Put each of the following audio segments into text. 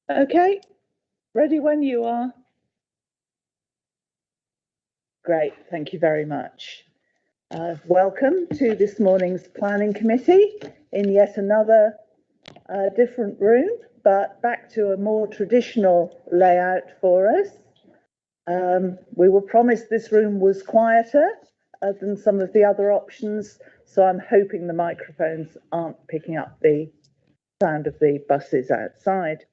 Okay, ready when you are. Great, thank you very much. Welcome to this morning's planning committee in yet another different room, but back to a more traditional layout for us. We were promised this room was quieter than some of the other options, so I'm hoping the microphones aren't picking up the sound of the buses outside.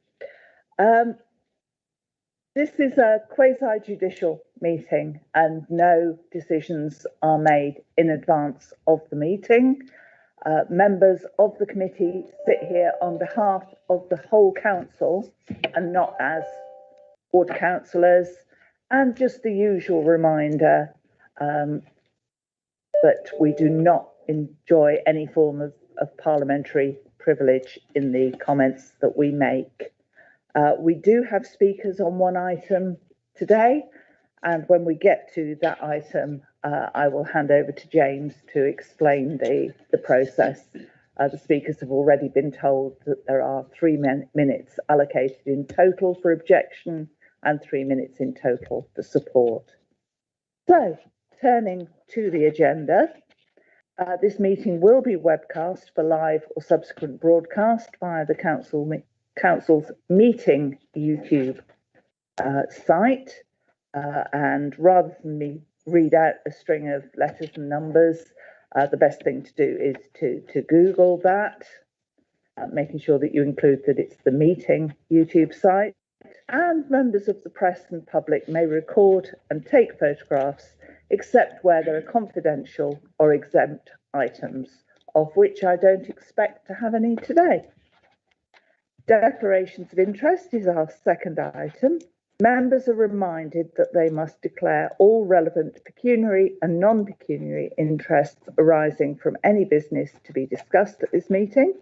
This is a quasi-judicial meeting and no decisions are made in advance of the meeting. Members of the committee sit here on behalf of the whole council and not as ward councillors, and just the usual reminder that we do not enjoy any form of parliamentary privilege in the comments that we make. We do have speakers on one item today, and when we get to that item, I will hand over to James to explain the process. The speakers have already been told that there are 3 minutes allocated in total for objection and 3 minutes in total for support. So, turning to the agenda, this meeting will be webcast for live or subsequent broadcast via the Council's meeting YouTube site, and rather than me read out a string of letters and numbers, the best thing to do is to Google that, making sure that you include that it's the meeting YouTube site, and members of the press and public may record and take photographs except where there are confidential or exempt items, of which I don't expect to have any today. Declarations of interest is our second item. Members are reminded that they must declare all relevant pecuniary and non-pecuniary interests arising from any business to be discussed at this meeting.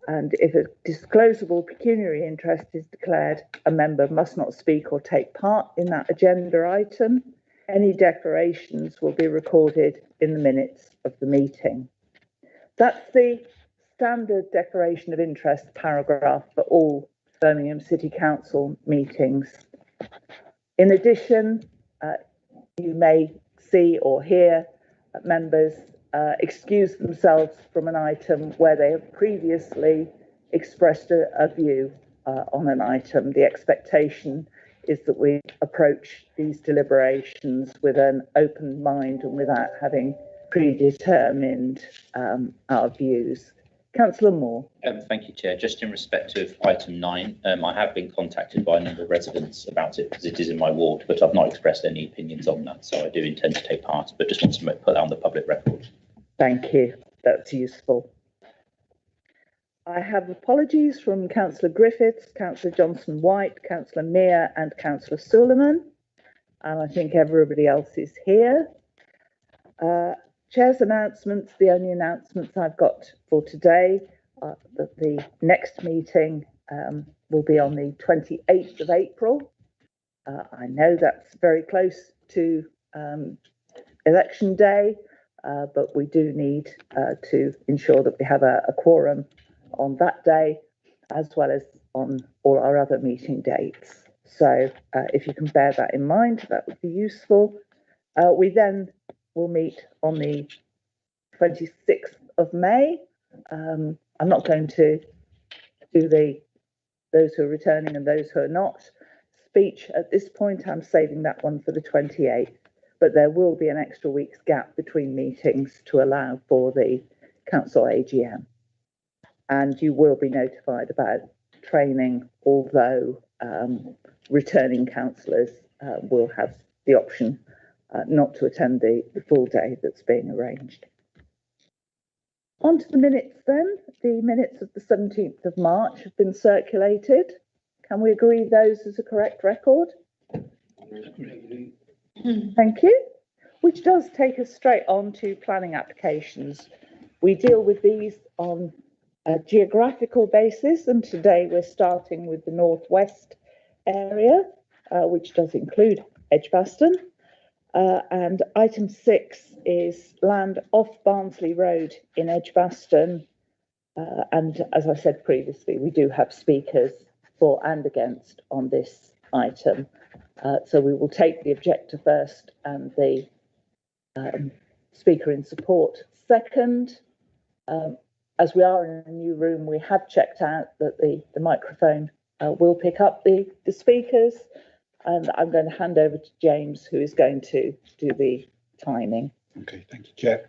And if a disclosable pecuniary interest is declared, a member must not speak or take part in that agenda item. Any declarations will be recorded in the minutes of the meeting. That's the standard declaration of interest paragraph for all Birmingham City Council meetings. In addition, you may see or hear members excuse themselves from an item where they have previously expressed a view on an item. The expectation is that we approach these deliberations with an open mind and without having predetermined our views. Councillor Moore. Thank you, Chair. Just in respect of item 9, I have been contacted by a number of residents about it because it is in my ward, but I've not expressed any opinions on that, so I do intend to take part, but just want to put that on the public record. Thank you. That's useful. I have apologies from Councillor Griffiths, Councillor Johnson-White, Councillor Mear and Councillor Suleiman, and I think everybody else is here. Chair's announcements, the only announcements I've got for today are that the next meeting will be on the 28th of April. I know that's very close to election day, but we do need to ensure that we have a quorum on that day, as well as on all our other meeting dates. So if you can bear that in mind, that would be useful. We then will meet on the 26th of May. I'm not going to do those who are returning and those who are not speech at this point. I'm saving that one for the 28th, but there will be an extra week's gap between meetings to allow for the council AGM. And you will be notified about training, although returning councillors will have the option not to attend the full day that's being arranged. On to the minutes then. The minutes of the 17th of March have been circulated. Can we agree those as a correct record? Thank you. Which does take us straight on to planning applications. We deal with these on a geographical basis, and today we're starting with the northwest area, which does include Edgbaston. And item 6 is land off Barnsley Road in Edgbaston. And as I said previously, we do have speakers for and against on this item. So we will take the objector first and the speaker in support second. As we are in a new room, we have checked out that the microphone will pick up the speakers, and I'm going to hand over to James, who is going to do the timing. Okay, thank you, Chair.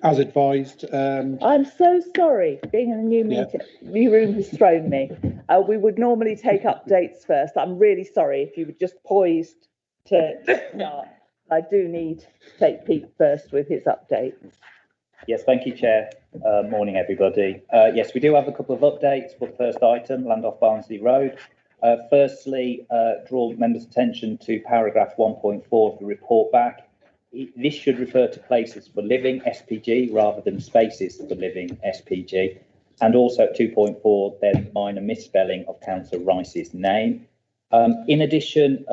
As advised, I'm so sorry. Being in a new room has thrown me. We would normally take updates first. I'm really sorry if you were just poised to start. I do need to take Pete first with his updates. Yes, thank you, Chair. Morning, everybody. Yes, we do have a couple of updates for the first item, land off Barnsley Road. Firstly, draw members' attention to paragraph 1.4 of the report back. This should refer to places for living, SPG, rather than spaces for living, SPG. And also at 2.4, there's minor misspelling of Councillor Rice's name. In addition,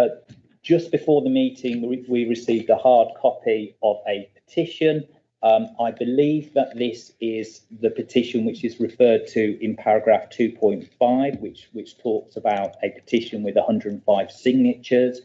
just before the meeting, we received a hard copy of a petition. I believe that this is the petition which is referred to in paragraph 2.5, which talks about a petition with 105 signatures.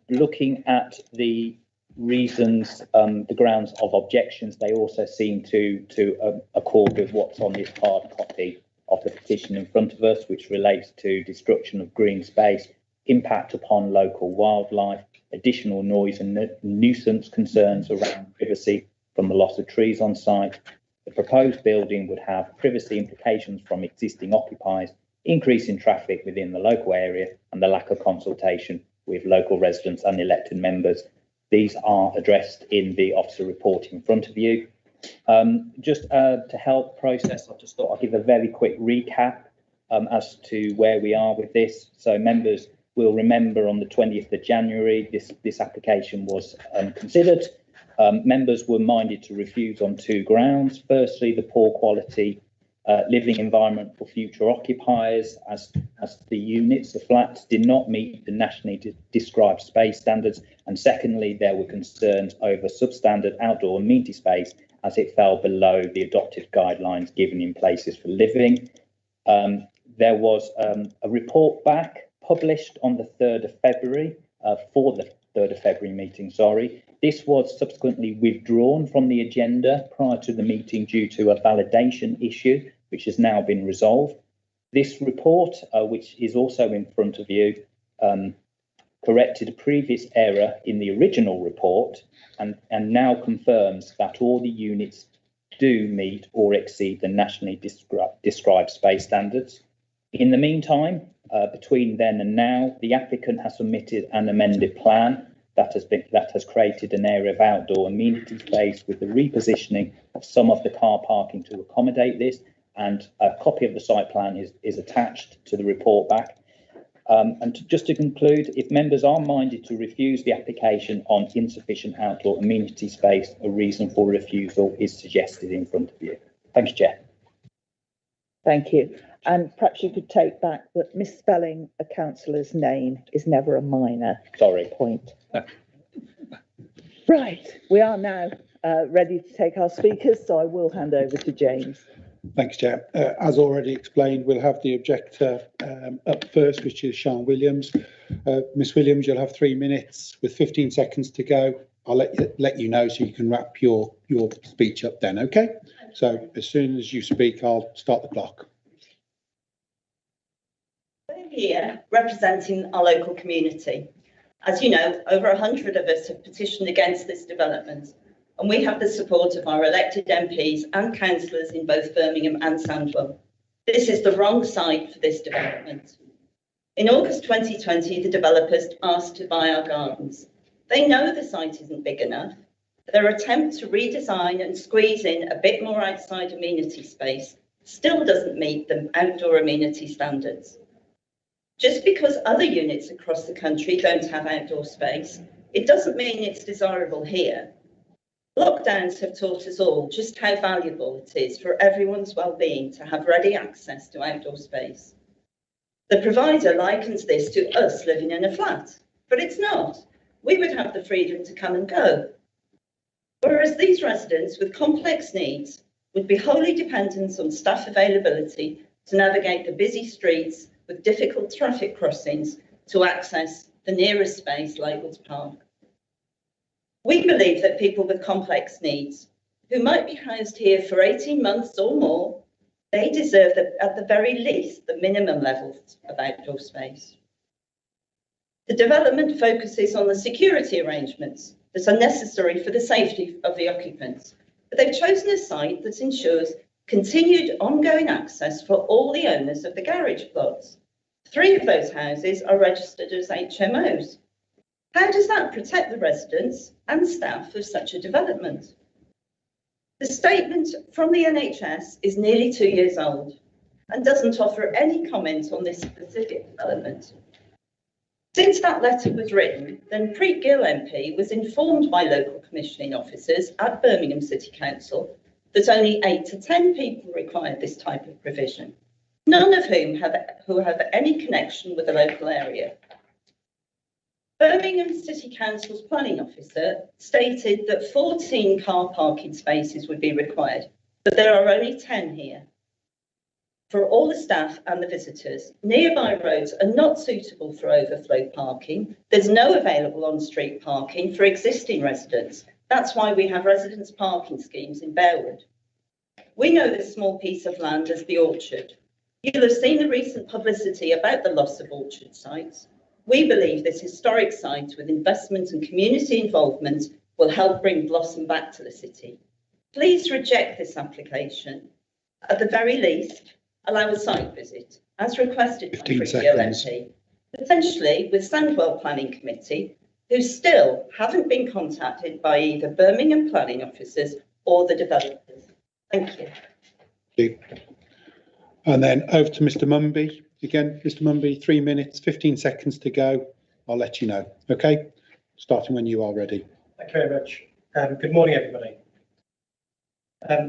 Looking at the reasons, the grounds of objections, they also seem to accord with what's on this hard copy of the petition in front of us, which relates to destruction of green space, impact upon local wildlife, additional noise and nuisance concerns around privacy from the loss of trees on site. The proposed building would have privacy implications from existing occupiers, increase in traffic within the local area, and the lack of consultation with local residents and elected members. These are addressed in the officer report in front of you. Just to help process, I just thought I'd give a very quick recap as to where we are with this. So members will remember on the 20th of January, this application was considered. Members were minded to refuse on two grounds. Firstly, the poor quality living environment for future occupiers, as the units, the flats, did not meet the nationally described space standards. And secondly, there were concerns over substandard outdoor amenity space as it fell below the adopted guidelines given in places for living. There was a report back published on the 3rd of February, for the 3rd of February meeting, sorry. This was subsequently withdrawn from the agenda prior to the meeting due to a validation issue, which has now been resolved. This report, which is also in front of you, corrected a previous error in the original report and now confirms that all the units do meet or exceed the nationally described space standards. In the meantime, between then and now, the applicant has submitted an amended plan that has created an area of outdoor amenity space with the repositioning of some of the car parking to accommodate this, and a copy of the site plan is attached to the report back. Just to conclude, if members are minded to refuse the application on insufficient outdoor amenity space, a reason for refusal is suggested in front of you. Thank you, Chair. Thank you. And perhaps you could take back that misspelling a councillor's name is never a minor point. Right, we are now ready to take our speakers, so I will hand over to James. thanks, Chair. As already explained, we'll have the objector up first, which is Sean Williams. Miss Williams, you'll have 3 minutes with 15 seconds to go. I'll let you know so you can wrap your speech up then, okay? So as soon as you speak, I'll start the clock. I'm here representing our local community. As you know, over 100 of us have petitioned against this development, and we have the support of our elected MPs and councillors in both Birmingham and Sandwell. This is the wrong site for this development. In August 2020, the developers asked to buy our gardens. They know the site isn't big enough. Their attempt to redesign and squeeze in a bit more outside amenity space still doesn't meet the outdoor amenity standards. Just because other units across the country don't have outdoor space, it doesn't mean it's desirable here. Lockdowns have taught us all just how valuable it is for everyone's well-being to have ready access to outdoor space. The provider likens this to us living in a flat, but it's not. We would have the freedom to come and go. Whereas these residents with complex needs would be wholly dependent on staff availability to navigate the busy streets with difficult traffic crossings to access the nearest space, Lakewoods Park. We believe that people with complex needs who might be housed here for 18 months or more, they deserve at the very least the minimum levels of outdoor space. The development focuses on the security arrangements that are necessary for the safety of the occupants, but they've chosen a site that ensures continued ongoing access for all the owners of the garage plots. 3 of those houses are registered as HMOs. How does that protect the residents and staff of such a development? The statement from the NHS is nearly 2 years old and doesn't offer any comment on this specific development. Since that letter was written, then Preet Gill MP was informed by local commissioning officers at Birmingham City Council that only 8 to 10 people required this type of provision, none of whom have any connection with the local area. Birmingham City Council's planning officer stated that 14 car parking spaces would be required, but there are only 10 here. For all the staff and the visitors, nearby roads are not suitable for overflow parking. There's no available on-street parking for existing residents. That's why we have residents' parking schemes in Bearwood. We know this small piece of land as the Orchard. You'll have seen the recent publicity about the loss of orchard sites. We believe this historic site with investment and community involvement will help bring blossom back to the city. Please reject this application. At the very least, allow a site visit, as requested by Preet Gill MP, potentially with Sandwell Planning Committee, who still haven't been contacted by either Birmingham planning officers or the developers. Thank you. Thank you. And then over to Mr. Mumby. Again, Mr. Mumby, 3 minutes, 15 seconds to go. I'll let you know. Okay, starting when you are ready. Thank you very much. Good morning, everybody.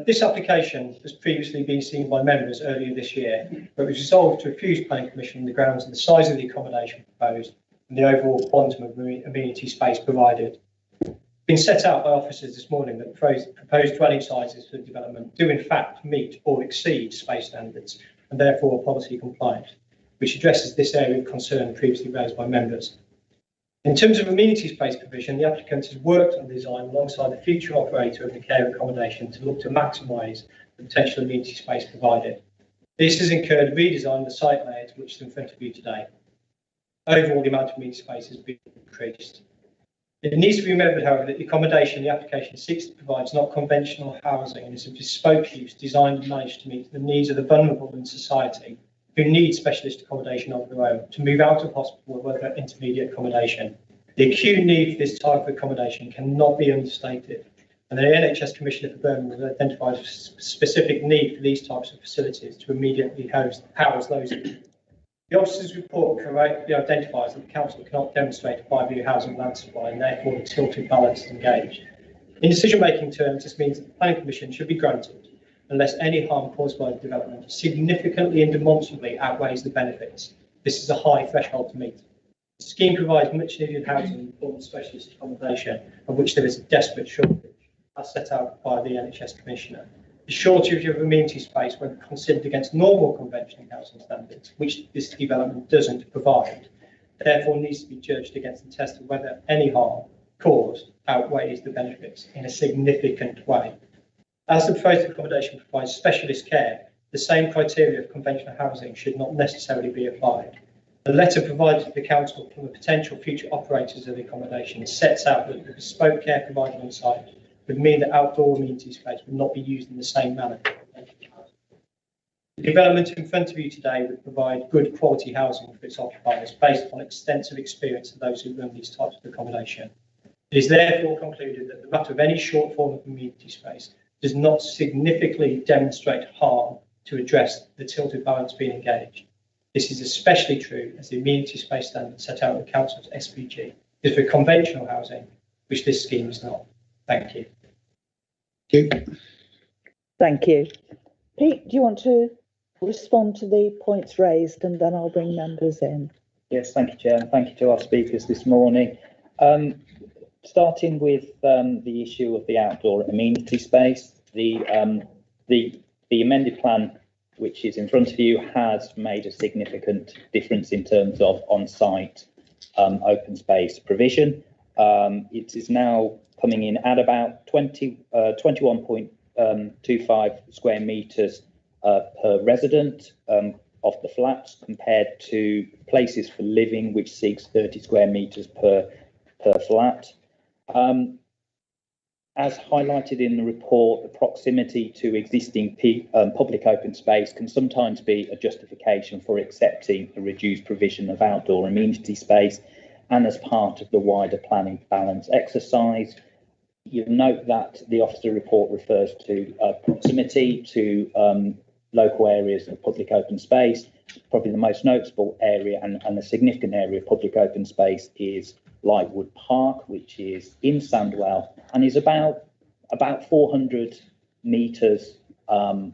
This application has previously been seen by members earlier this year, but was resolved to refuse Planning Commission on the grounds of the size of the accommodation proposed and the overall quantum of amenity space provided. It's been set out by officers this morning that proposed dwelling sizes for the development do in fact meet or exceed space standards and therefore are policy compliant, which addresses this area of concern previously raised by members. In terms of amenity space provision, the applicant has worked on the design alongside the future operator of the care accommodation to look to maximise the potential amenity space provided. This has incurred a redesign of the site layout, which is in front of you today. Overall, the amount of amenity space has been increased. It needs to be remembered, however, that the accommodation the application seeks to provide is not conventional housing and is a bespoke use designed and managed to meet the needs of the vulnerable in society who need specialist accommodation of their own to move out of hospital or other intermediate accommodation. The acute need for this type of accommodation cannot be understated, and the NHS Commissioner for Birmingham has identified a specific need for these types of facilities to immediately house those. The officer's report correctly identifies that the council cannot demonstrate a 5-year housing land supply and therefore the tilted balance is engaged. In decision-making terms, this means that the Planning Commission should be granted unless any harm caused by the development significantly and demonstrably outweighs the benefits. This is a high threshold to meet. The scheme provides much needed housing for specialist accommodation, of which there is a desperate shortage, as set out by the NHS Commissioner. The shortage of amenity space, when considered against normal conventional housing standards, which this development doesn't provide, therefore needs to be judged against the test of whether any harm caused outweighs the benefits in a significant way. As the proposed accommodation provides specialist care, the same criteria of conventional housing should not necessarily be applied. The letter provided to the council from the potential future operators of the accommodation sets out that the bespoke care provided on site would mean that outdoor amenity space would not be used in the same manner. The development in front of you today would provide good quality housing for its occupiers based on extensive experience of those who run these types of accommodation. It is therefore concluded that the matter of any short form of amenity space does not significantly demonstrate harm to address the tilted balance being engaged. This is especially true as the amenity space standard set out in the council's SPG is for conventional housing, which this scheme is not. Thank you. Thank you. Pete, do you want to respond to the points raised and then I'll bring members in? Yes, thank you, Chair, and thank you to our speakers this morning. Starting with the issue of the outdoor amenity space, the amended plan which is in front of you, has made a significant difference in terms of on-site open space provision. It is now coming in at about 21.25 square metres per resident of the flats, compared to Places for Living, which seeks 30 square metres per flat. As highlighted in the report, the proximity to existing public open space can sometimes be a justification for accepting a reduced provision of outdoor amenity space, and as part of the wider planning balance exercise. You'll note that the officer report refers to proximity to local areas of public open space. Probably the most noticeable area and a significant area of public open space is Lightwood Park, which is in Sandwell and is about 400 metres from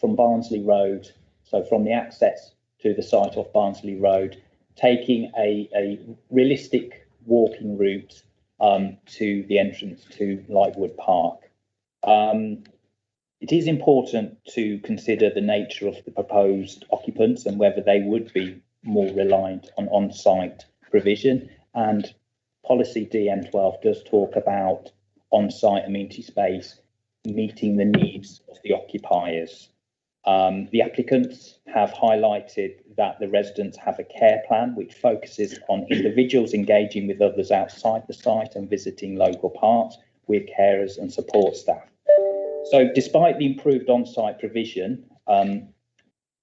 Barnsley Road. So from the access to the site off Barnsley Road, taking a realistic walking route to the entrance to Lightwood Park. It is important to consider the nature of the proposed occupants and whether they would be more reliant on on-site provision. And policy DN12 does talk about on-site amenity space meeting the needs of the occupiers. The applicants have highlighted that the residents have a care plan which focuses on individuals engaging with others outside the site and visiting local parks with carers and support staff. So despite the improved on-site provision,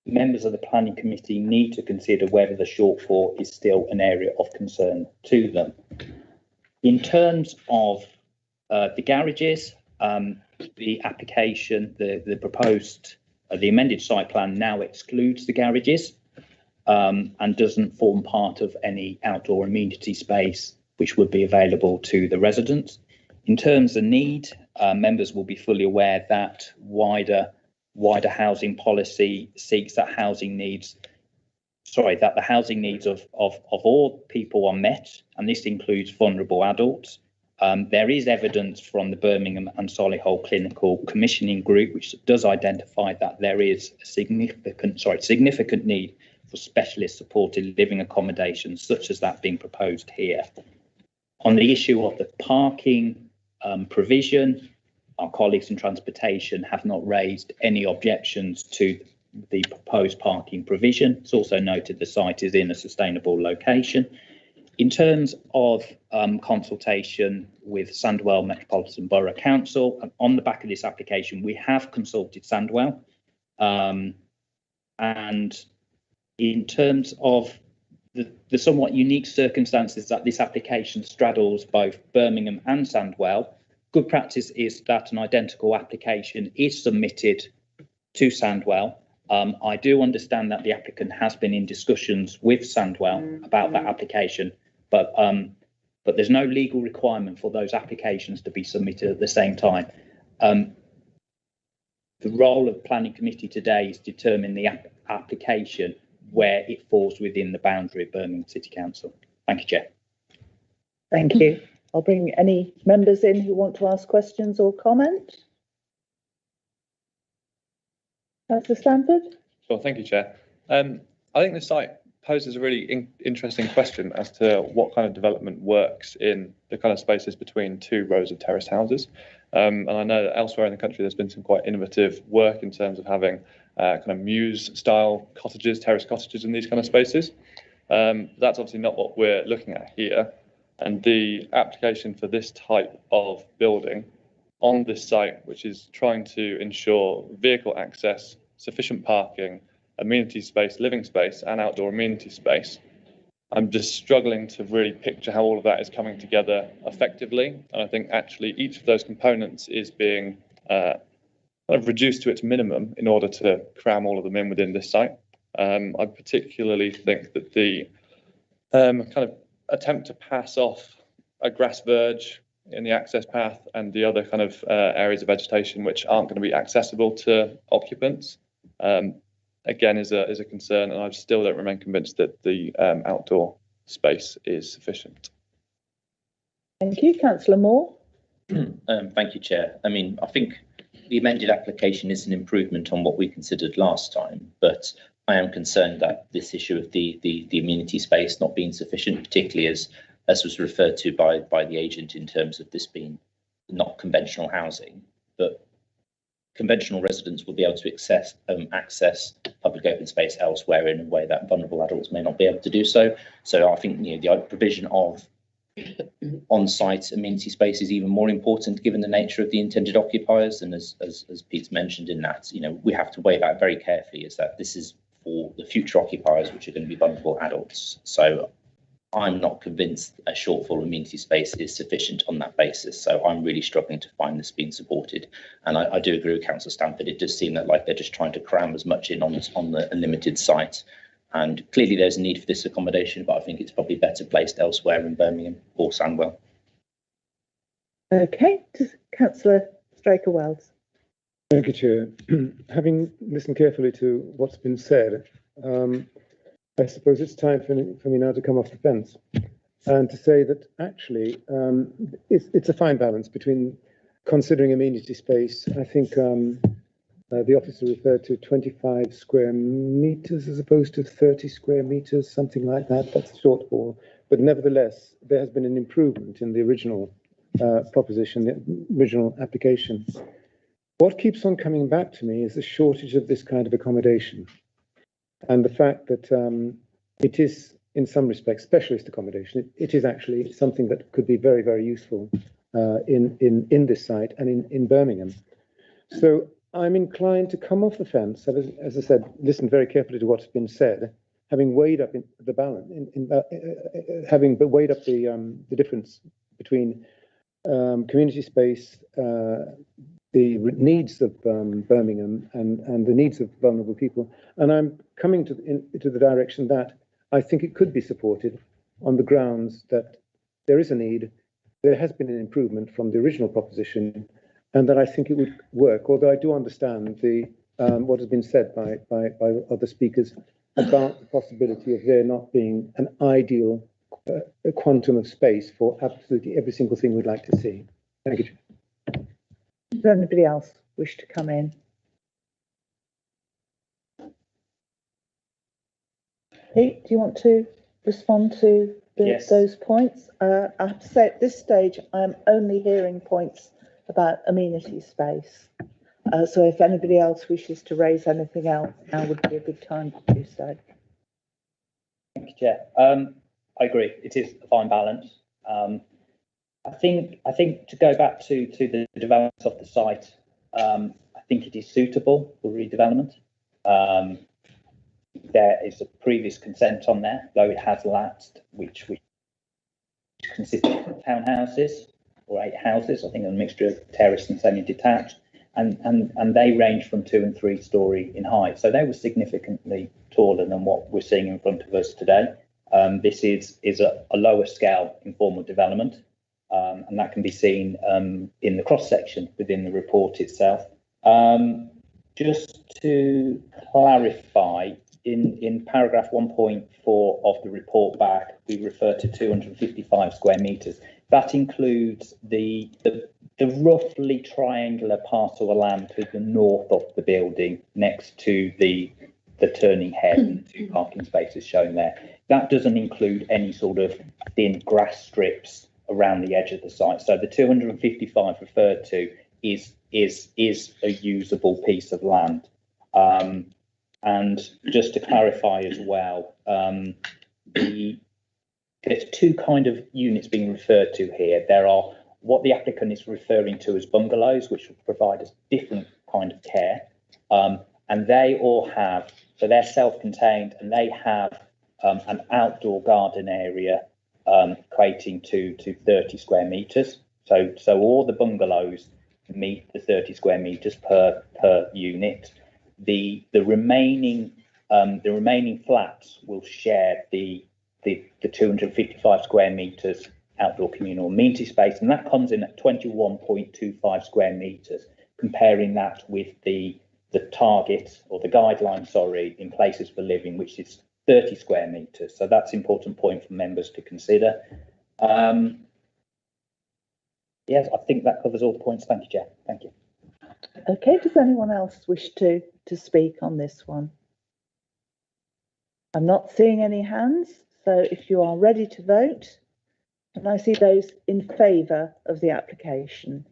members of the planning committee need to consider whether the shortfall is still an area of concern to them. In terms of the garages, the application, the proposed, the amended site plan now excludes the garages and doesn't form part of any outdoor amenity space which would be available to the residents. In terms of need, members will be fully aware that wider housing policy seeks that the housing needs of all people are met, and this includes vulnerable adults. There is evidence from the Birmingham and Solihull Clinical Commissioning Group, which does identify that there is a significant need for specialist supported living accommodations, such as that being proposed here. On the issue of the parking provision, our colleagues in Transportation have not raised any objections to the proposed parking provision. It's also noted the site is in a sustainable location. In terms of consultation with Sandwell Metropolitan Borough Council, on the back of this application, we have consulted Sandwell. And in terms of the somewhat unique circumstances that this application straddles both Birmingham and Sandwell, good practice is that an identical application is submitted to Sandwell. I do understand that the applicant has been in discussions with Sandwell about that application, but there's no legal requirement for those applications to be submitted at the same time. The role of the planning committee today is to determine the application where it falls within the boundary of Birmingham City Council. Thank you, Chair. Thank you. I'll bring any members in who want to ask questions or comment. Councillor Stanford. Sure, thank you, Chair. I think the site poses a really interesting question as to what kind of development works in the kind of spaces between two rows of terraced houses. And I know that elsewhere in the country, there's been some quite innovative work in terms of having kind of Mews-style cottages, terraced cottages in these kind of spaces. That's obviously not what we're looking at here. And the application for this type of building on this site, which is trying to ensure vehicle access, sufficient parking, amenity space, living space, and outdoor amenity space, I'm just struggling to really picture how all of that is coming together effectively. And I think actually each of those components is being kind of reduced to its minimum in order to cram all of them in within this site. I particularly think that the kind of attempt to pass off a grass verge in the access path and the other kind of areas of vegetation which aren't going to be accessible to occupants, again, is a concern, and I still don't remain convinced that the outdoor space is sufficient. Thank you. Councillor Moore. Thank you, Chair. I mean, I think the amended application is an improvement on what we considered last time, but I am concerned that this issue of the amenity space not being sufficient, particularly as was referred to by the agent in terms of this being not conventional housing, but conventional residents will be able to access public open space elsewhere in a way that vulnerable adults may not be able to do so. So I think the provision of on-site amenity space is even more important given the nature of the intended occupiers. And as Pete's mentioned in that, we have to weigh that very carefully, is that this is for the future occupiers, which are going to be vulnerable adults. So I'm not convinced a shortfall amenity space is sufficient on that basis. So I'm really struggling to find this being supported. And I do agree with Councillor Stamford. It does seem that like they're just trying to cram as much in on the limited site. And clearly there's a need for this accommodation, but I think it's probably better placed elsewhere in Birmingham or Sandwell. Okay, Councillor Straker-Wells. Thank you, Chair. Having listened carefully to what's been said, I suppose it's time for me now to come off the fence and to say that actually it's a fine balance between considering amenity space. I think the officer referred to 25 square meters as opposed to 30 square meters, something like that. That's a shortfall. But nevertheless, there has been an improvement in the original proposition, the original application. What keeps on coming back to me is the shortage of this kind of accommodation and the fact that it is, in some respects, specialist accommodation. It is actually something that could be very, very useful in this site and in Birmingham. So I'm inclined to come off the fence, as I said, listen very carefully to what's been said, having weighed up the balance, having weighed up the difference between community space, the needs of Birmingham and the needs of vulnerable people. And I'm coming to the direction that I think it could be supported on the grounds that there is a need, there has been an improvement from the original proposition, and that I think it would work, although I do understand what has been said by other speakers about the possibility of there not being an ideal quantum of space for absolutely every single thing we'd like to see. Thank you. Does anybody else wish to come in? Pete, do you want to respond to Yes. those points? I have to say at this stage, I'm only hearing points about amenity space. So if anybody else wishes to raise anything else, now would be a good time to do so. Thank you, Chair. I agree. It is a fine balance. I think to go back to the development of the site, I think it is suitable for redevelopment. There is a previous consent on there, though it has lapsed, which consists of townhouses or 8 houses. I think a mixture of terrace and semi-detached, and they range from 2 and 3 story in height. So they were significantly taller than what we're seeing in front of us today. This is a lower scale informal development. And that can be seen in the cross-section within the report itself. Just to clarify, in paragraph 1.4 of the report back, we refer to 255 square metres. That includes the roughly triangular parcel of land to the north of the building next to the turning head and the 2 parking spaces shown there. That doesn't include any sort of thin grass strips around the edge of the site. So the 255 referred to is a usable piece of land. And just to clarify as well, there's 2 kind of units being referred to here. There are what the applicant is referring to as bungalows, which will provide a different kind of care. And they all have, so they're self-contained, and they have an outdoor garden area equating to 30 square metres. So all the bungalows meet the 30 square metres per unit. The remaining flats will share the 255 square metres outdoor communal amenity space, and that comes in at 21.25 square metres, comparing that with the target or the guideline, sorry, in places for living, which is 30 square metres. So that's an important point for members to consider. Yes, I think that covers all the points. Thank you, Chair. Thank you. Okay, does anyone else wish to speak on this one? I'm not seeing any hands, so if you are ready to vote, can I see those in favour of the application?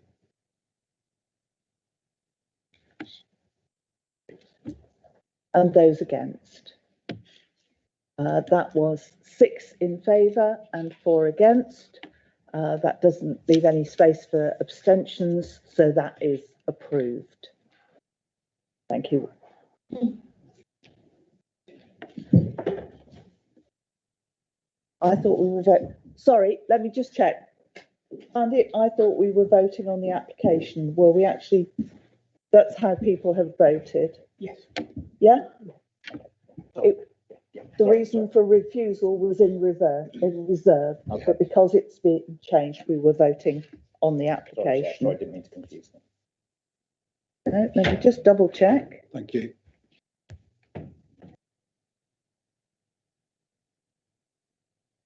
And those against? That was 6 in favour and 4 against. That doesn't leave any space for abstentions, so that is approved. Thank you. I thought we were voting. Sorry, let me just check. Andy, I thought we were voting on the application. Were we actually? That's how people have voted. Yes. Yeah. The reason for refusal was in reserve, Okay. but because it's been changed, we were voting on the application. Sorry, I didn't mean to confuse them. No, let me just double check. Thank you.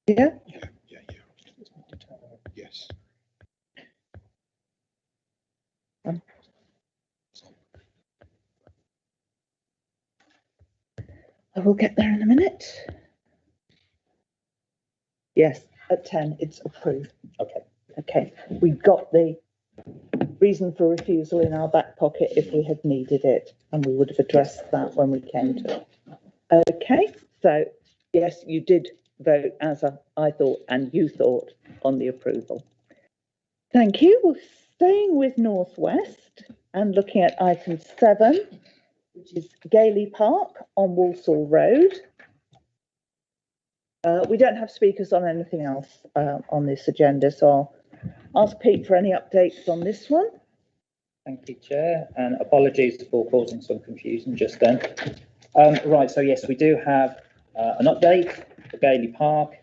Yeah. Yes. I will get there in a minute. Yes, at 10, it's approved. Okay. Okay, we got the reason for refusal in our back pocket if we had needed it, and we would have addressed that when we came to it. Okay, so yes, you did vote as I thought and you thought on the approval. Thank you. Well, staying with North West and looking at item 7, which is Gailey Park on Walsall Road. We don't have speakers on anything else on this agenda, so I'll ask Pete for any updates on this one. Thank you, Chair, and apologies for causing some confusion just then. Right, so yes, we do have an update for Gailey Park.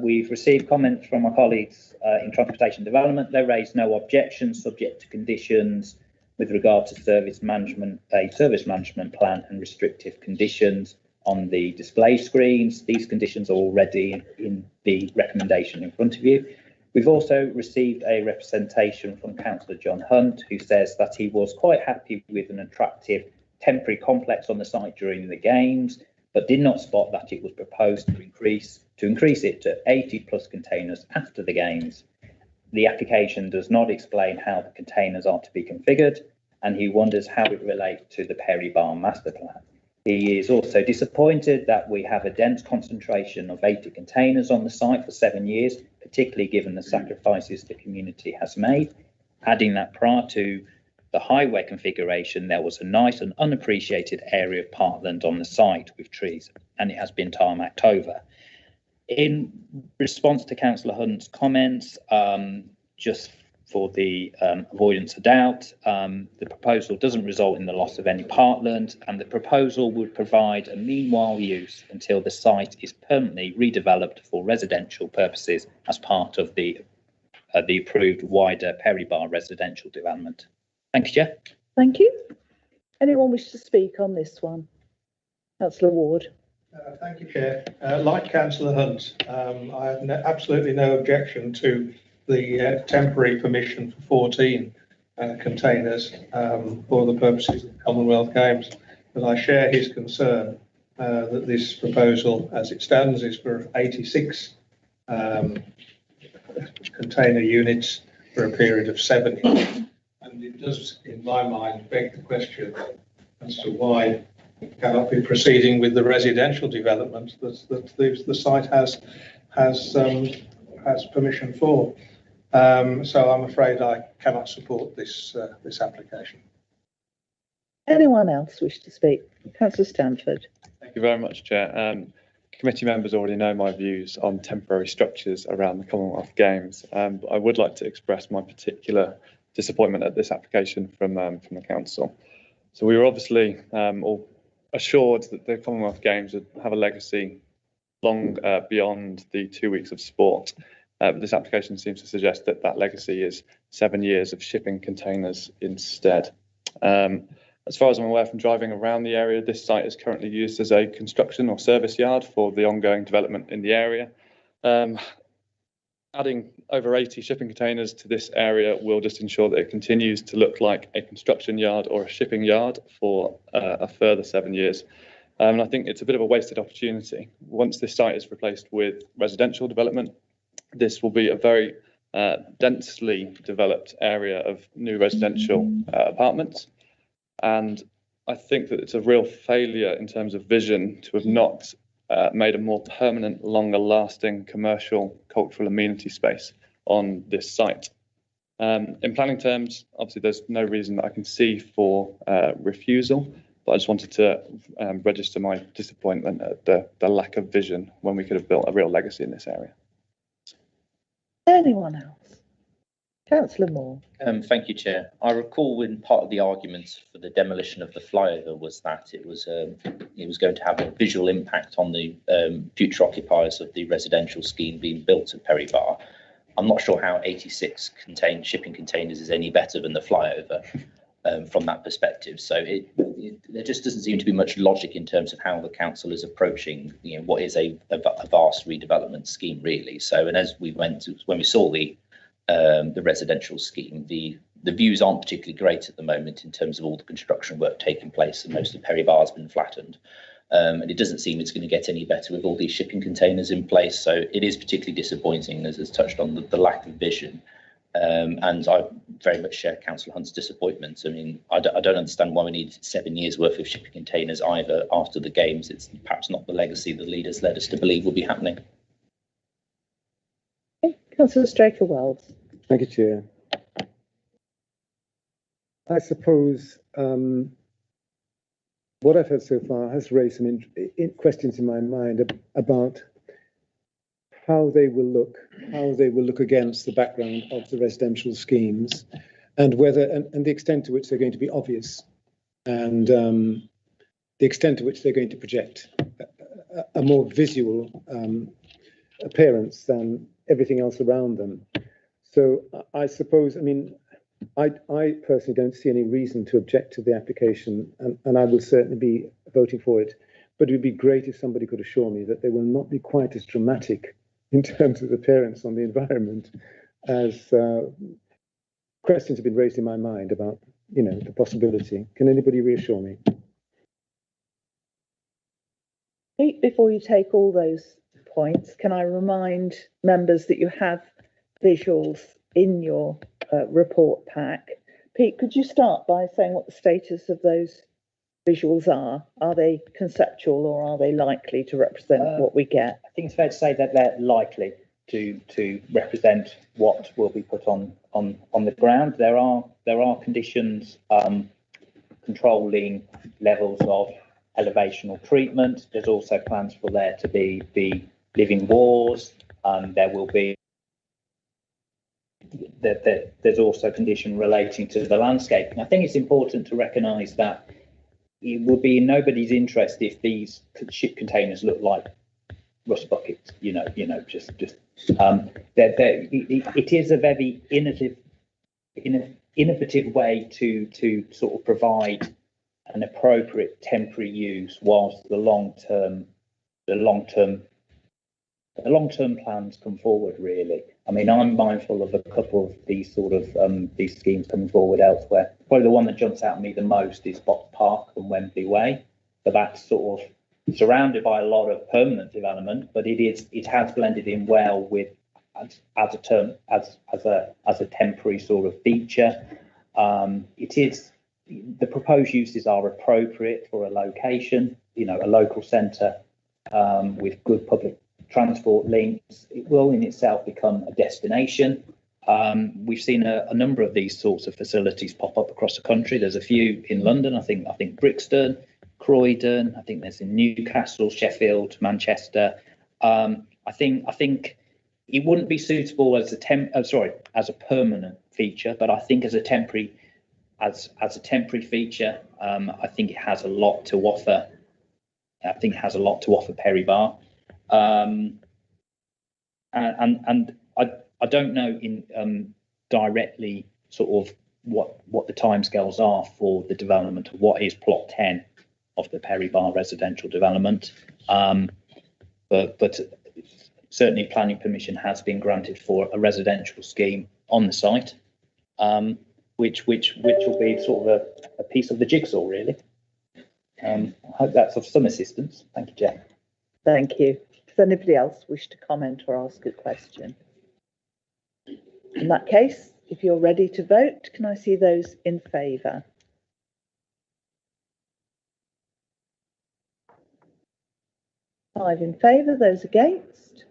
We've received comments from our colleagues in Transportation Development. They raised no objections subject to conditions with regard to service management plan and restrictive conditions on the display screens. These conditions are already in the recommendation in front of you. We've also received a representation from Councillor John Hunt, who says that he was quite happy with an attractive temporary complex on the site during the games, but did not spot that it was proposed to increase it to 80 plus containers after the games. The application does not explain how the containers are to be configured, and he wonders how it relates to the Perry Bar master plan. He is also disappointed that we have a dense concentration of 80 containers on the site for 7 years, particularly given the sacrifices the community has made. Adding that prior to the highway configuration, there was a nice and unappreciated area of parkland on the site with trees, and it has been tarmacked over. In response to Councillor Hunt's comments, just for the avoidance of doubt, the proposal doesn't result in the loss of any parkland, and the proposal would provide a meanwhile use until the site is permanently redeveloped for residential purposes as part of the approved wider Perry Bar residential development. Thank you, Chair. Thank you. Anyone wish to speak on this one? Councillor Ward. Thank you, Chair. Like Councillor Hunt, I have absolutely no objection to the temporary permission for 14 containers for the purposes of the Commonwealth Games, but I share his concern that this proposal, as it stands, is for 86 container units for a period of 7 years. And it does, in my mind, beg the question as to why it cannot be proceeding with the residential development that the site has permission for. So I'm afraid I cannot support this application. Anyone else wish to speak? Councillor Stanford. Thank you very much, Chair. Committee members already know my views on temporary structures around the Commonwealth Games. But I would like to express my particular disappointment at this application from the council. So we were obviously all assured that the Commonwealth Games would have a legacy long beyond the 2 weeks of sport. But this application seems to suggest that that legacy is 7 years of shipping containers instead. As far as I'm aware from driving around the area, this site is currently used as a construction or service yard for the ongoing development in the area. adding over 80 shipping containers to this area will just ensure that it continues to look like a construction yard or a shipping yard for a further 7 years. And I think it's a bit of a wasted opportunity. Once this site is replaced with residential development, this will be a very densely developed area of new residential apartments. And I think that it's a real failure in terms of vision to have not made a more permanent, longer lasting commercial cultural amenity space on this site. In planning terms, obviously there's no reason that I can see for refusal, but I just wanted to register my disappointment at the lack of vision when we could have built a real legacy in this area. Anyone else? Councillor Moore. Thank you, Chair. I recall when part of the argument for the demolition of the flyover was that it was going to have a visual impact on the future occupiers of the residential scheme being built at Perry Bar. I'm not sure how 86 shipping containers is any better than the flyover from that perspective. So there just doesn't seem to be much logic in terms of how the council is approaching, what is a vast redevelopment scheme really. So, and as we when we saw the residential scheme, the views aren't particularly great at the moment in terms of all the construction work taking place, and most of Perry Bar has been flattened. And it doesn't seem it's going to get any better with all these shipping containers in place. So it is particularly disappointing, as has touched on the lack of vision. And I very much share Councillor Hunt's disappointment. I mean, I don't understand why we need 7 years worth of shipping containers either after the games. It's perhaps not the legacy the leaders led us to believe will be happening. Okay. Councillor Straker-Wells. Thank you, Chair. I suppose what I've heard so far has raised some questions in my mind about how they will look against the background of the residential schemes, and whether and the extent to which they're going to be obvious, and the extent to which they're going to project a more visual appearance than everything else around them. So I suppose, I mean, I personally don't see any reason to object to the application, and I will certainly be voting for it. But it would be great if somebody could assure me that they will not be quite as dramatic in terms of appearance on the environment as questions have been raised in my mind about, the possibility. Can anybody reassure me? Pete, before you take all those points, can I remind members that you have visuals in your report pack? Pete, could you start by saying what the status of those visuals are? Are they conceptual, or are they likely to represent what we get? I think it's fair to say that they're likely to represent what will be put on the ground. There are conditions controlling levels of elevational treatment. There's also plans for there to be living walls. There will be there's also condition relating to the landscaping. I think it's important to recognise that it would be in nobody's interest if these ship containers look like rust buckets. It is a very innovative way to sort of provide an appropriate temporary use whilst the long term plans come forward. Really, I mean, I'm mindful of a couple of these sort of these schemes coming forward elsewhere. Probably the one that jumps out at me the most is Box Park and Wembley Way, but that's sort of surrounded by a lot of permanent development, but it has blended in well with as a temporary sort of feature. The proposed uses are appropriate for a location, a local centre with good public transport links. It will in itself become a destination. We've seen a number of these sorts of facilities pop up across the country. There's a few in London, I think Brixton, Croydon, I think there's in Newcastle, Sheffield, Manchester. I think it wouldn't be suitable as a permanent feature, but I think as a temporary feature, I think it has a lot to offer. I think it has a lot to offer Perry Bar. And I don't know in directly sort of what the timescales are for the development of what is plot 10 of the Perry Bar residential development. But certainly planning permission has been granted for a residential scheme on the site, which will be sort of a piece of the jigsaw, really. I hope that's of some assistance. Thank you, Jeff. Thank you. Does anybody else wish to comment or ask a question? In that case, if you're ready to vote, can I see those in favour? Five in favour, those against,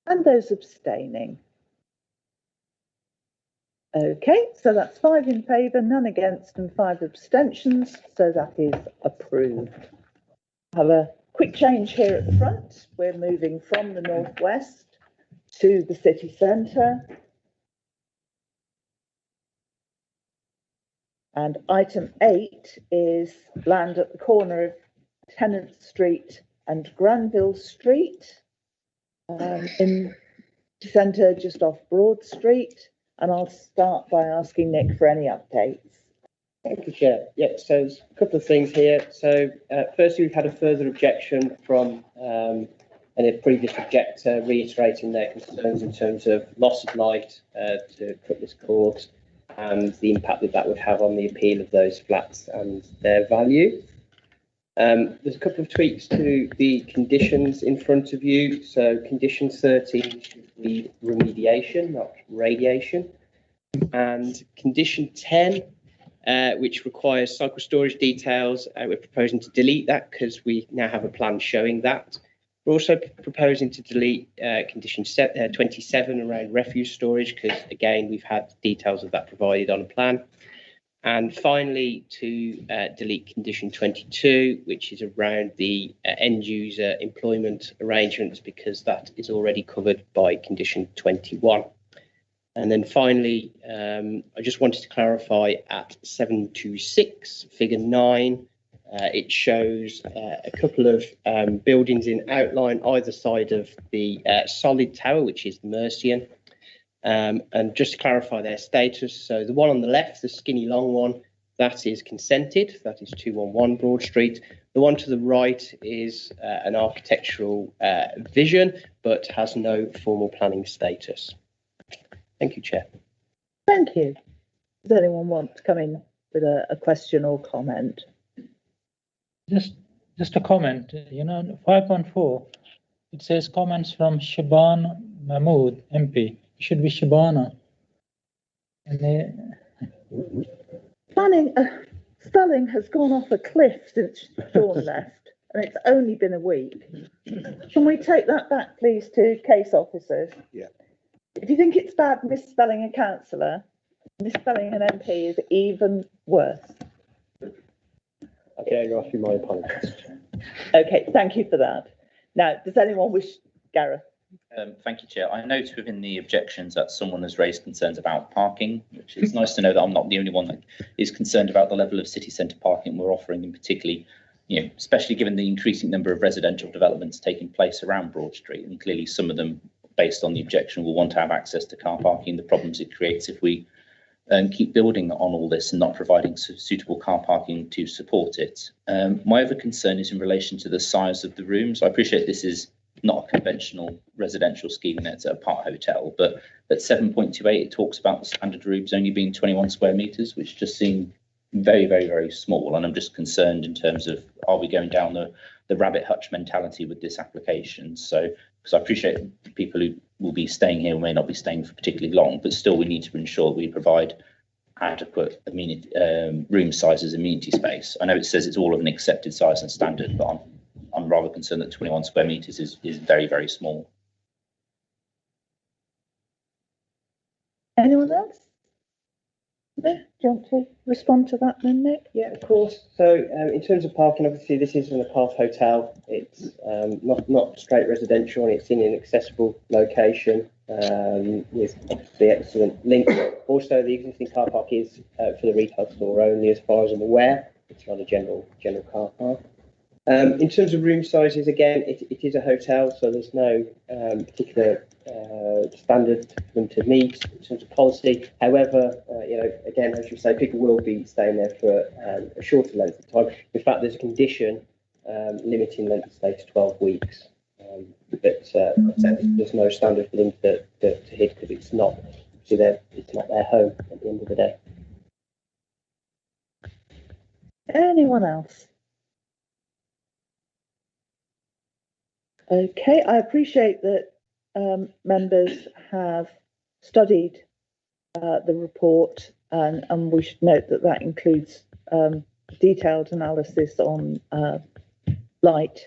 and those abstaining. Okay, so that's 5 in favour, none against, and 5 abstentions, so that is approved. Have a quick change here at the front. We're moving from the northwest to the city centre. And item 8 is land at the corner of Tennant Street and Granville Street in the centre just off Broad Street. And I'll start by asking Nick for any updates. Thank you, Chair. Yeah, so there's a couple of things here. So firstly, we've had a further objection from a previous objector reiterating their concerns in terms of loss of light to Cutlass Court and the impact that would have on the appeal of those flats and their value. There's a couple of tweaks to the conditions in front of you. So condition 13 should be remediation, not radiation. And condition 10, which requires cycle storage details, we're proposing to delete that because we now have a plan showing that. We're also proposing to delete condition 27 around refuse storage because, again, we've had details of that provided on a plan. And finally, to delete condition 22, which is around the end user employment arrangements, because that is already covered by condition 21. And then finally, I just wanted to clarify at 726, figure 9, it shows a couple of buildings in outline either side of the solid tower, which is the Mercian. And just to clarify their status, so the one on the left, the skinny long one, that is consented, that is 211 Broad Street. The one to the right is an architectural vision, but has no formal planning status. Thank you, Chair. Thank you. Does anyone want to come in with a question or comment? Just a comment, 5.4, it says comments from Shaban Mahmood, MP. It should be Shabana. And spelling has gone off a cliff since Sean left, and it's only been a week. Can we take that back, please, to case officers? Yeah. If you think it's bad misspelling a councillor, misspelling an MP is even worse. Okay, I offer you my apologies. Okay, thank you for that. Now, does anyone wish, Gareth? Thank you, Chair. I note within the objections that someone has raised concerns about parking, which is nice to know that I'm not the only one that is concerned about the level of city centre parking we're offering, and particularly, especially given the increasing number of residential developments taking place around Broad Street, and clearly some of them, based on the objection, will want to have access to car parking, the problems it creates if we keep building on all this and not providing suitable car parking to support it. My other concern is in relation to the size of the rooms. I appreciate this is not a conventional residential scheme, it's a part hotel, but at 7.28 it talks about the standard rooms only being 21 square metres, which just seem very, very, very small. And I'm just concerned in terms of, are we going down the rabbit hutch mentality with this application? So, because I appreciate people who will be staying here may not be staying for particularly long, but still we need to ensure we provide adequate room sizes, amenity space. I know it says it's all of an accepted size and standard, but I'm rather concerned that 21 square metres is very, very small. Anyone else? No? Do you want to respond to that then, Nick? Yeah, of course. So in terms of parking, obviously this isn't a path hotel. It's not straight residential, and it's in an accessible location with the excellent link. Also, the existing car park is for the retail store only, as far as I'm aware. It's not a general car park. In terms of room sizes, again, it is a hotel, so there's no particular standard for them to meet in terms of policy. However, again, as you say, people will be staying there for a shorter length of time. In fact, there's a condition limiting length of stay to 12 weeks. There's no standard for them to hit because it's not their home at the end of the day. Anyone else? Okay, I appreciate that members have studied the report, and we should note that that includes detailed analysis on light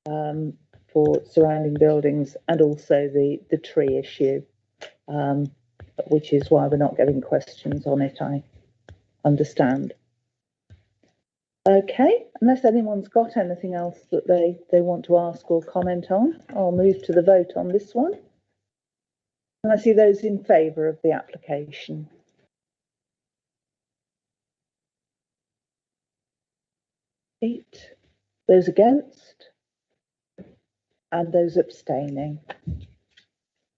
for surrounding buildings, and also the tree issue, which is why we're not getting questions on it, I understand. Okay, unless anyone's got anything else that they want to ask or comment on, I'll move to the vote on this one. And I see those in favour of the application. Eight. Those against? And those abstaining.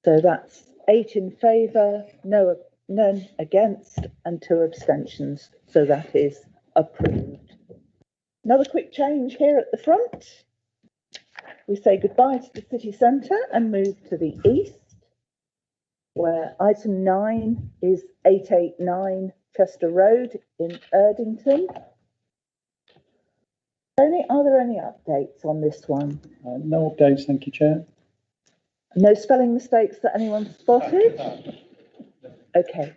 So that's 8 in favour, none against, and 2 abstentions. So that is approved. Another quick change here at the front. We say goodbye to the city centre and move to the east, where item 9 is 889 Chester Road in Erdington. Tony, are there any updates on this one? No updates, thank you, Chair. No spelling mistakes that anyone spotted? Okay.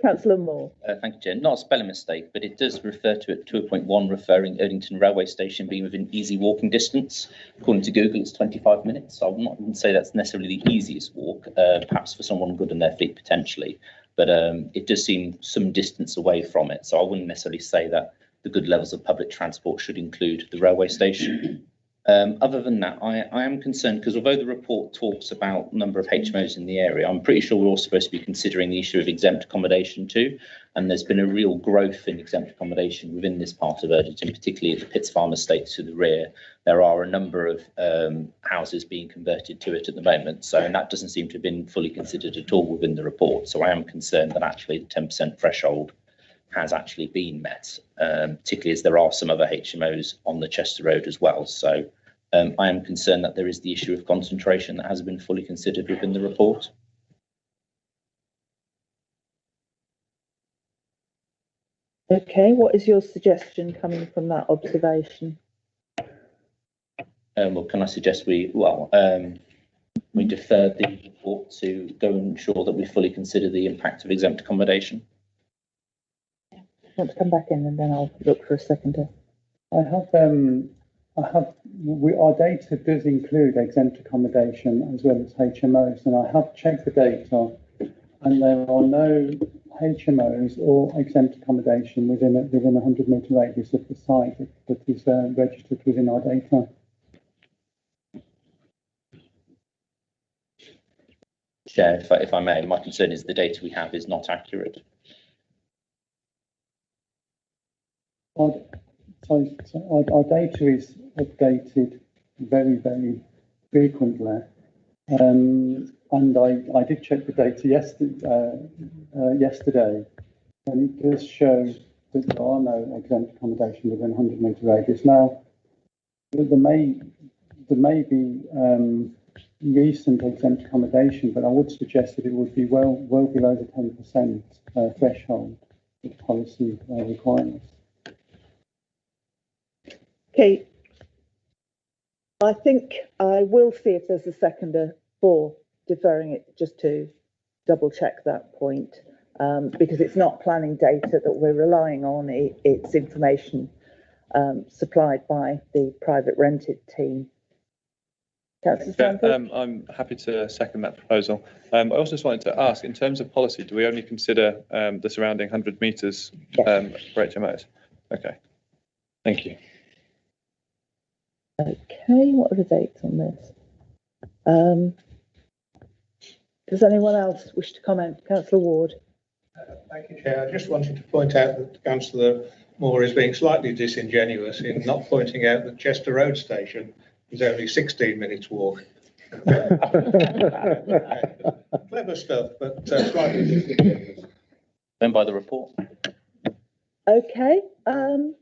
Councillor Moore. Thank you, Chair. Not a spelling mistake, but it does refer to it 2.1, referring Erdington railway station being within easy walking distance. According to Google, it's 25 minutes. I wouldn't say that's necessarily the easiest walk, perhaps for someone good on their feet potentially, but it does seem some distance away from it. So I wouldn't necessarily say that the good levels of public transport should include the railway station. Other than that, I am concerned because although the report talks about number of HMOs in the area, I'm pretty sure we're all supposed to be considering the issue of exempt accommodation too. And there's been a real growth in exempt accommodation within this part of Erdington, particularly at the Pitts Farm estate to the rear. There are a number of houses being converted to it at the moment. So and that doesn't seem to have been fully considered at all within the report. So I am concerned that actually the 10% threshold has actually been met, particularly as there are some other HMOs on the Chester Road as well. So I am concerned that there is the issue of concentration that hasn't been fully considered within the report. Okay, what is your suggestion coming from that observation? Well, can I suggest we defer the report to go and ensure that we fully consider the impact of exempt accommodation? Want to come back in and then I'll look for a seconder. Our data does include exempt accommodation as well as HMOs, and I have checked the data, and there are no HMOs or exempt accommodation within a 100-metre radius of the site that is registered within our data. Chair, if I may, my concern is the data we have is not accurate. Our data is updated very, very frequently, and I did check the data yesterday, and it does show that there are no exempt accommodation within a 100-metre radius. Now, there may be recent exempt accommodation, but I would suggest that it would be well below the 10% threshold that the policy requires. Okay, I think I will see if there's a seconder for deferring it, just to double check that point, because it's not planning data that we're relying on, it's information supplied by the private rented team. I'm happy to second that proposal. I also just wanted to ask, in terms of policy, do we only consider the surrounding 100 metres for HMOs? Okay, thank you. Okay, what are the dates on this? Does anyone else wish to comment? Councillor Ward. Thank you, Chair. I just wanted to point out that Councillor Moore is being slightly disingenuous in not pointing out that Chester Road Station is only 16 minutes walk. Clever stuff, but slightly disingenuous. Then by the report. Okay, I'm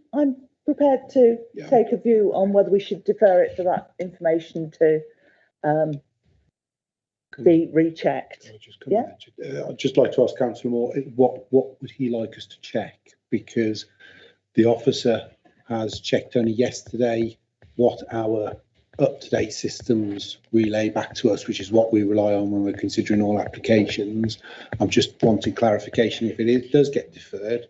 prepared to Yeah. take a view on whether we should defer it for that information to be rechecked? Yeah. I'd just like to ask Councillor Moore, what would he like us to check? Because the officer has checked only yesterday what our up-to-date systems relay back to us, which is what we rely on when we're considering all applications. I'm just wanting clarification if does get deferred,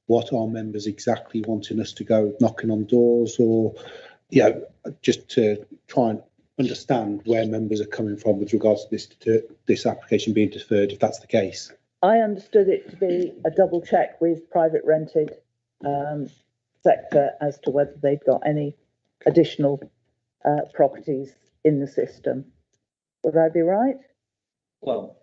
what are members exactly wanting us to go knocking on doors, or just to try and understand where members are coming from with regards to this application being deferred, if that's the case. I understood it to be a double check with private rented sector as to whether they've got any additional properties in the system. Would I be right? Well,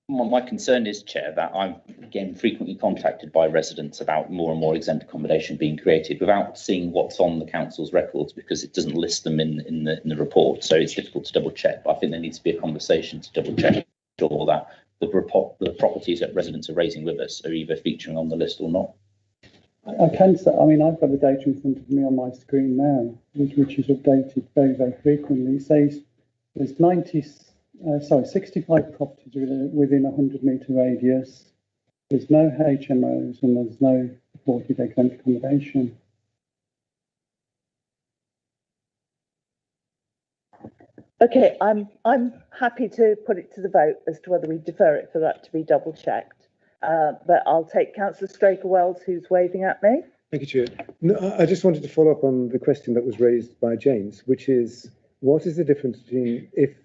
my concern is, Chair, that I'm again frequently contacted by residents about more and more exempt accommodation being created without seeing what's on the council's records, because it doesn't list them in the report. So it's difficult to double check. But I think there needs to be a conversation to double check all that the properties that residents are raising with us are either featuring on the list or not. I can say, I mean, I've got the data in front of me on my screen now, which is updated very, very frequently. It says there's 65 properties within a 100-metre radius. There's no HMOs and there's no reported exempt accommodation. Okay, I'm happy to put it to the vote as to whether we defer it for that to be double checked. But I'll take Councillor Straker-Wells, who's waving at me. Thank you, Chair. No, I just wanted to follow up on the question that was raised by James, which is, what is the difference between, if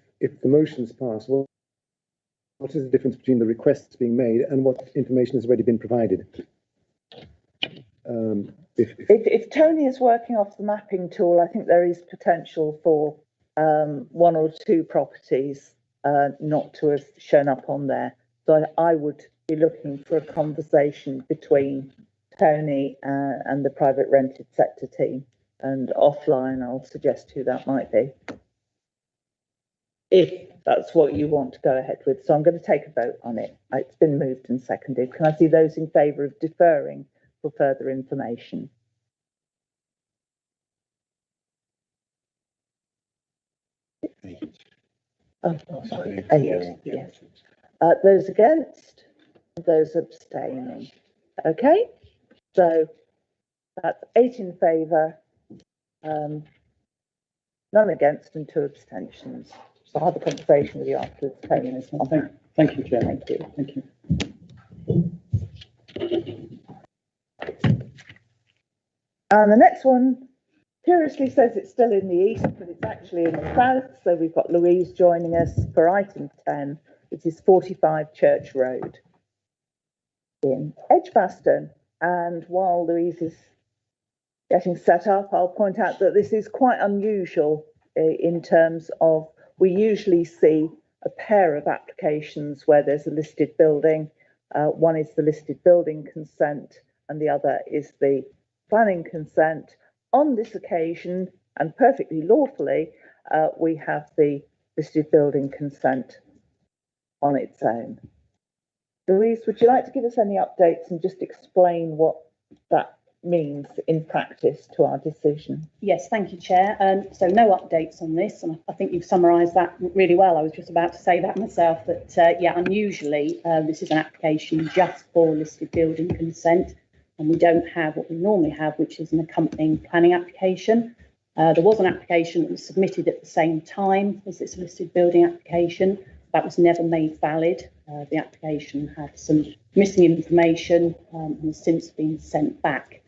the motions pass, what is the difference between the requests being made and what information has already been provided? If Tony is working off the mapping tool, I think there is potential for one or two properties not to have shown up on there. So I would be looking for a conversation between Tony and the private rented sector team, and offline I'll suggest who that might be, if that's what you want to go ahead with. So I'm going to take a vote on it. It's been moved and seconded. Can I see those in favour of deferring for further information? Oh, sorry. 8, yes. Those against? Those abstaining. Okay, so that's 8 in favour, none against and 2 abstentions. So I'll have a conversation with you afterwards, Tony. Thank you, Chair. Thank you. Thank you. And the next one curiously says it's still in the east, but it's actually in the south. So we've got Louise joining us for item 10, which is 45 Church Road in Edgbaston. And while Louise is getting set up, I'll point out that this is quite unusual in terms of, we usually see a pair of applications where there's a listed building. One is the listed building consent and the other is the planning consent. On this occasion, and perfectly lawfully, we have the listed building consent on its own. Louise, would you like to give us any updates and just explain what that means in practice to our decision? Yes, thank you, Chair. So no updates on this, and I think you've summarised that really well. I was just about to say that myself, that yeah, unusually this is an application just for listed building consent, and we don't have what we normally have, which is an accompanying planning application. There was an application that was submitted at the same time as this listed building application. That was never made valid. The application had some missing information and has since been sent back.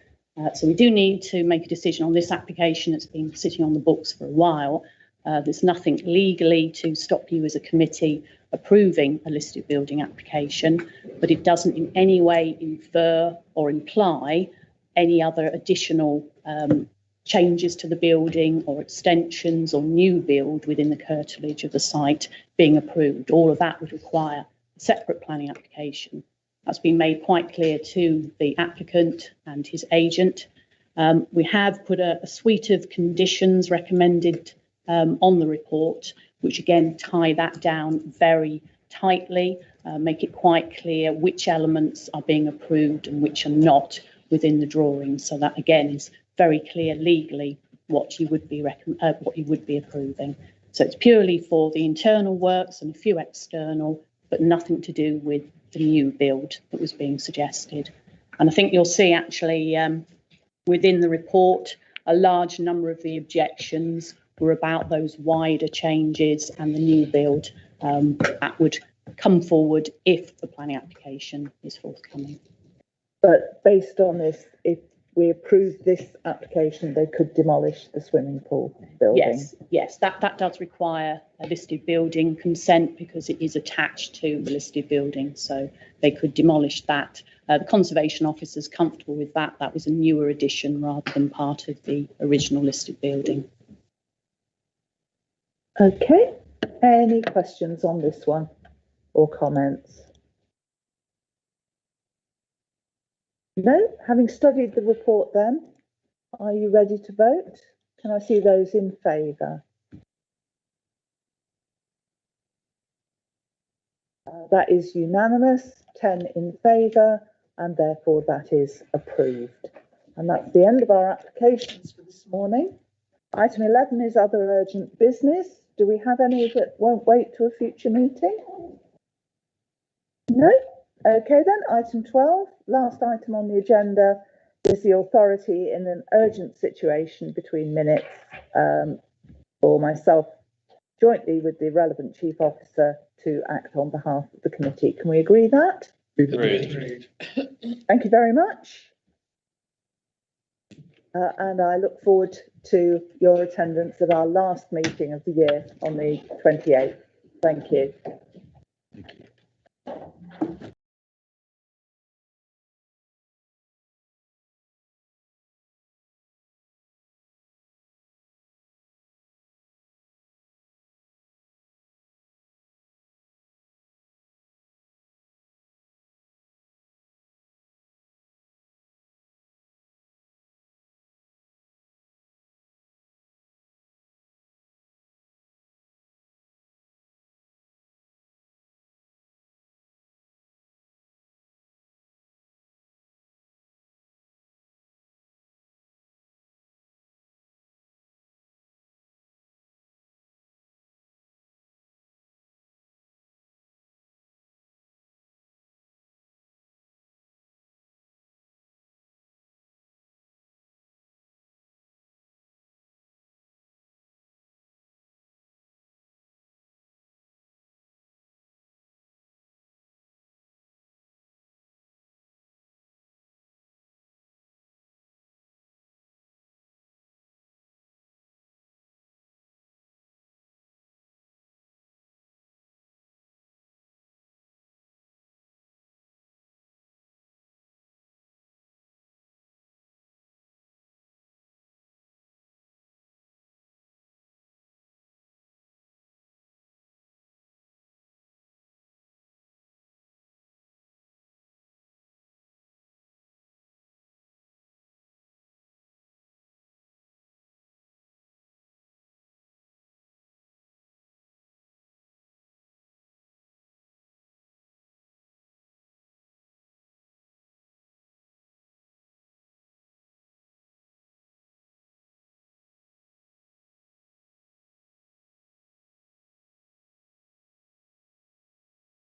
So we do need to make a decision on this application that's been sitting on the books for a while. There's nothing legally to stop you as a committee approving a listed building application, but it doesn't in any way infer or imply any other additional changes to the building or extensions or new build within the curtilage of the site being approved. All of that would require a separate planning application. That's been made quite clear to the applicant and his agent. We have put a suite of conditions recommended on the report, which again tie that down very tightly, make it quite clear which elements are being approved and which are not within the drawing. So that again is very clear legally what you would be approving. So it's purely for the internal works and a few external, but nothing to do with the new build that was being suggested. And I think you'll see actually within the report, a large number of the objections were about those wider changes and the new build that would come forward if the planning application is forthcoming. But based on this, if we approve this application, they could demolish the swimming pool building? Yes, that does require a listed building consent because it is attached to the listed building, so they could demolish that. The Conservation Officer's comfortable with that. That was a newer addition rather than part of the original listed building. Okay, any questions on this one or comments? No, having studied the report then, are you ready to vote? Can I see those in favour? That is unanimous, 10 in favour, and therefore that is approved. And that's the end of our applications for this morning. Item 11 is other urgent business. Do we have any that won't wait to a future meeting? No? Okay then, item 12, last item on the agenda is the authority in an urgent situation between minutes for myself jointly with the relevant chief officer to act on behalf of the committee. Can we agree that? Agreed. Thank you very much. And I look forward to your attendance at our last meeting of the year on the 28th. Thank you.